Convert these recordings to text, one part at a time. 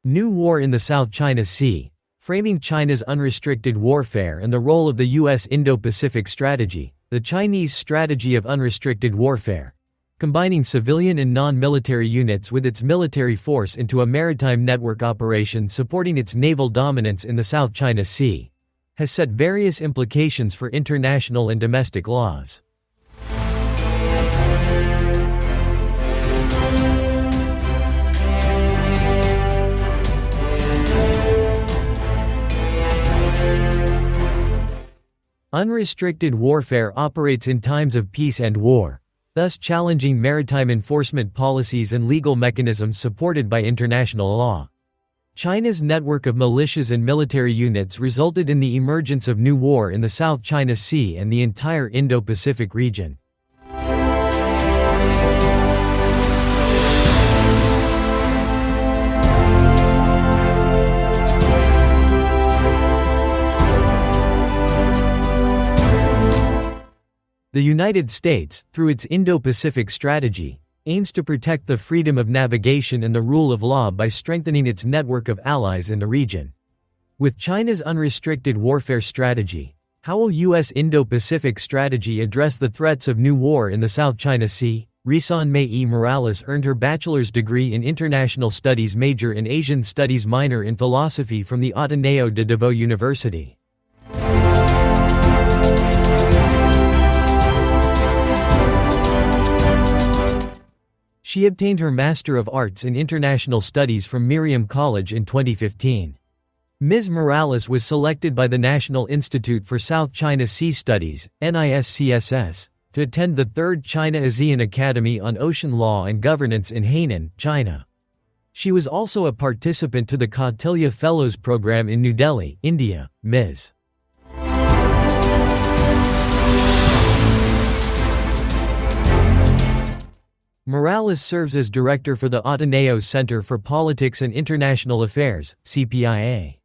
New war in the South China Sea, framing China's unrestricted warfare and the role of the U.S. Indo-Pacific strategy, the Chinese strategy of unrestricted warfare, combining civilian and non-military units with its military force into a maritime network operation supporting its naval dominance in the South China Sea, has set various implications for international and domestic laws. Unrestricted warfare operates in times of peace and war, thus challenging maritime enforcement policies and legal mechanisms supported by international law. China's network of militias and military units resulted in the emergence of new war in the South China Sea and the entire Indo-Pacific region. The United States, through its Indo-Pacific strategy, aims to protect the freedom of navigation and the rule of law by strengthening its network of allies in the region. With China's unrestricted warfare strategy, how will U.S. Indo-Pacific strategy address the threats of new war in the South China Sea? Risan May Morales earned her bachelor's degree in International Studies major in Asian Studies minor in philosophy from the Ateneo de Davao University. She obtained her Master of Arts in International Studies from Miriam College in 2015. Ms. Morales was selected by the National Institute for South China Sea Studies, NISCSS, to attend the 3rd China-ASEAN Academy on Ocean Law and Governance in Hainan, China. She was also a participant to the Kautilya Fellows Program in New Delhi, India. Ms. Morales serves as director for the Ateneo Center for Politics and International Affairs, CPIA.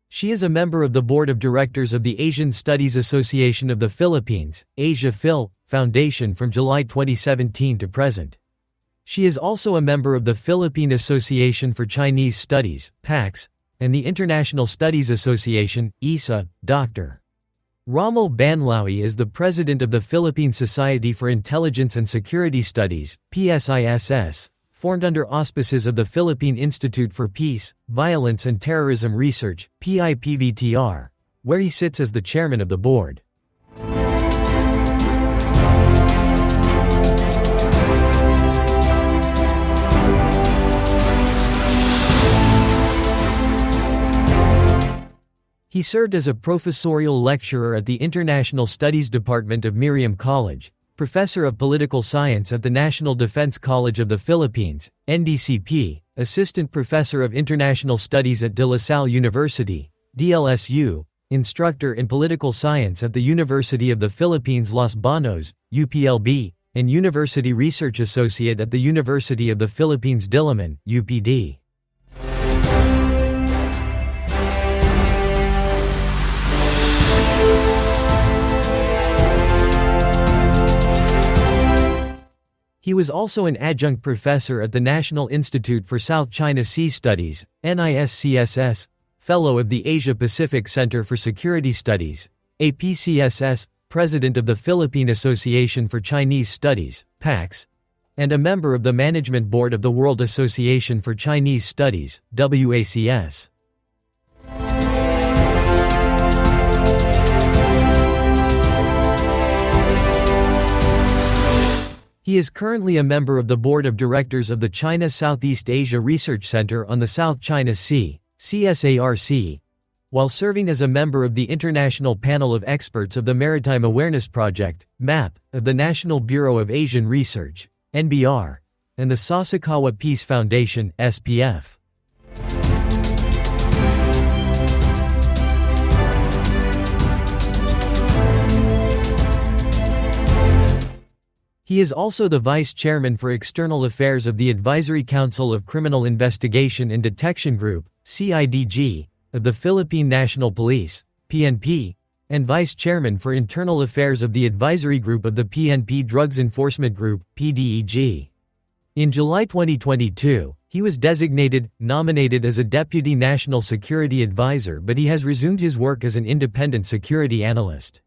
She is a member of the Board of Directors of the Asian Studies Association of the Philippines, Asia-Phil, Foundation from July 2017 to present. She is also a member of the Philippine Association for Chinese Studies, PAX, and the International Studies Association, ISA. Dr. Rommel Banlawi is the president of the Philippine Society for Intelligence and Security Studies, PSISS, formed under auspices of the Philippine Institute for Peace, Violence and Terrorism Research, PIPVTR, where he sits as the chairman of the board. He served as a professorial lecturer at the International Studies Department of Miriam College, professor of political science at the National Defense College of the Philippines, NDCP, assistant professor of international studies at De La Salle University, DLSU, instructor in political science at the University of the Philippines Los Banos, UPLB, and university research associate at the University of the Philippines Diliman, UPD. He was also an adjunct professor at the National Institute for South China Sea Studies, NISCSS, fellow of the Asia-Pacific Center for Security Studies, APCSS, president of the Philippine Association for Chinese Studies, PAX, and a member of the Management Board of the World Association for Chinese Studies, WACS. He is currently a member of the Board of Directors of the China Southeast Asia Research Center on the South China Sea, CSARC, while serving as a member of the International Panel of Experts of the Maritime Awareness Project, MAP, of the National Bureau of Asian Research, NBR, and the Sasakawa Peace Foundation, SPF. He is also the Vice Chairman for External Affairs of the Advisory Council of Criminal Investigation and Detection Group, CIDG, of the Philippine National Police, PNP, and Vice Chairman for Internal Affairs of the Advisory Group of the PNP Drugs Enforcement Group, PDEG. In July 2022, He was nominated as a Deputy National Security Advisor, but he has resumed his work as an independent security analyst.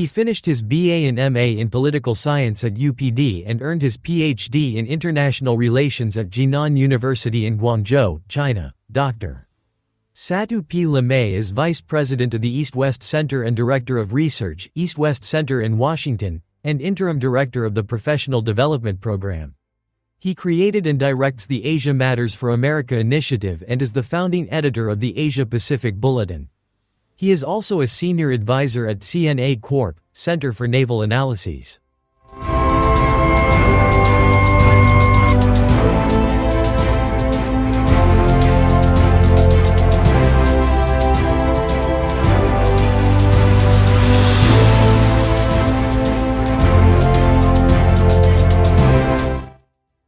He finished his BA and MA in political science at UPD and earned his PhD in international relations at Jinan University in Guangzhou, China. Dr. Satu P. Lemay is Vice President of the East-West Center and Director of Research, East-West Center in Washington, and Interim Director of the Professional Development Program. He created and directs the Asia Matters for America initiative and is the founding editor of the Asia-Pacific Bulletin. He is also a senior advisor at CNA Corp. Center for Naval Analyses.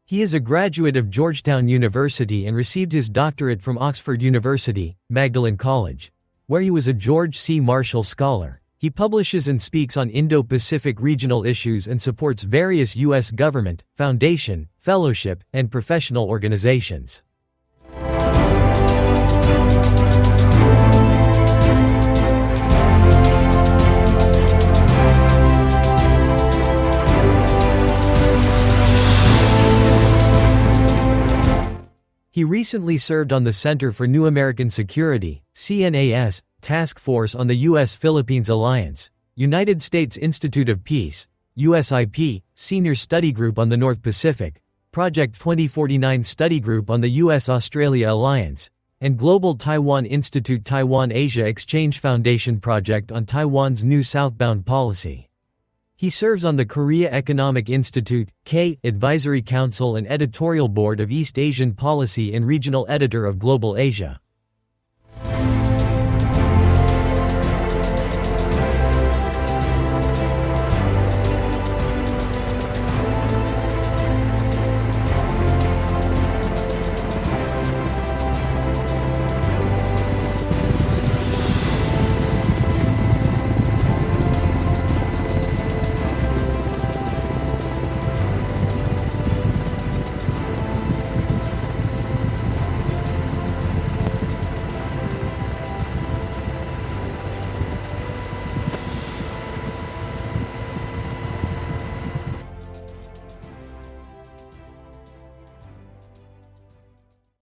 He is a graduate of Georgetown University and received his doctorate from Oxford University, Magdalen College, where he was a George C. Marshall Scholar. He publishes and speaks on Indo-Pacific regional issues and supports various U.S. government, foundation, fellowship, and professional organizations. He recently served on the Center for New American Security, CNAS, Task Force on the U.S.-Philippines Alliance, United States Institute of Peace, USIP, Senior Study Group on the North Pacific, Project 2049 Study Group on the U.S.-Australia Alliance, and Global Taiwan Institute Taiwan-Asia Exchange Foundation Project on Taiwan's new southbound policy. He serves on the Korea Economic Institute, K, Advisory Council and Editorial Board of East Asian Policy and Regional Editor of Global Asia.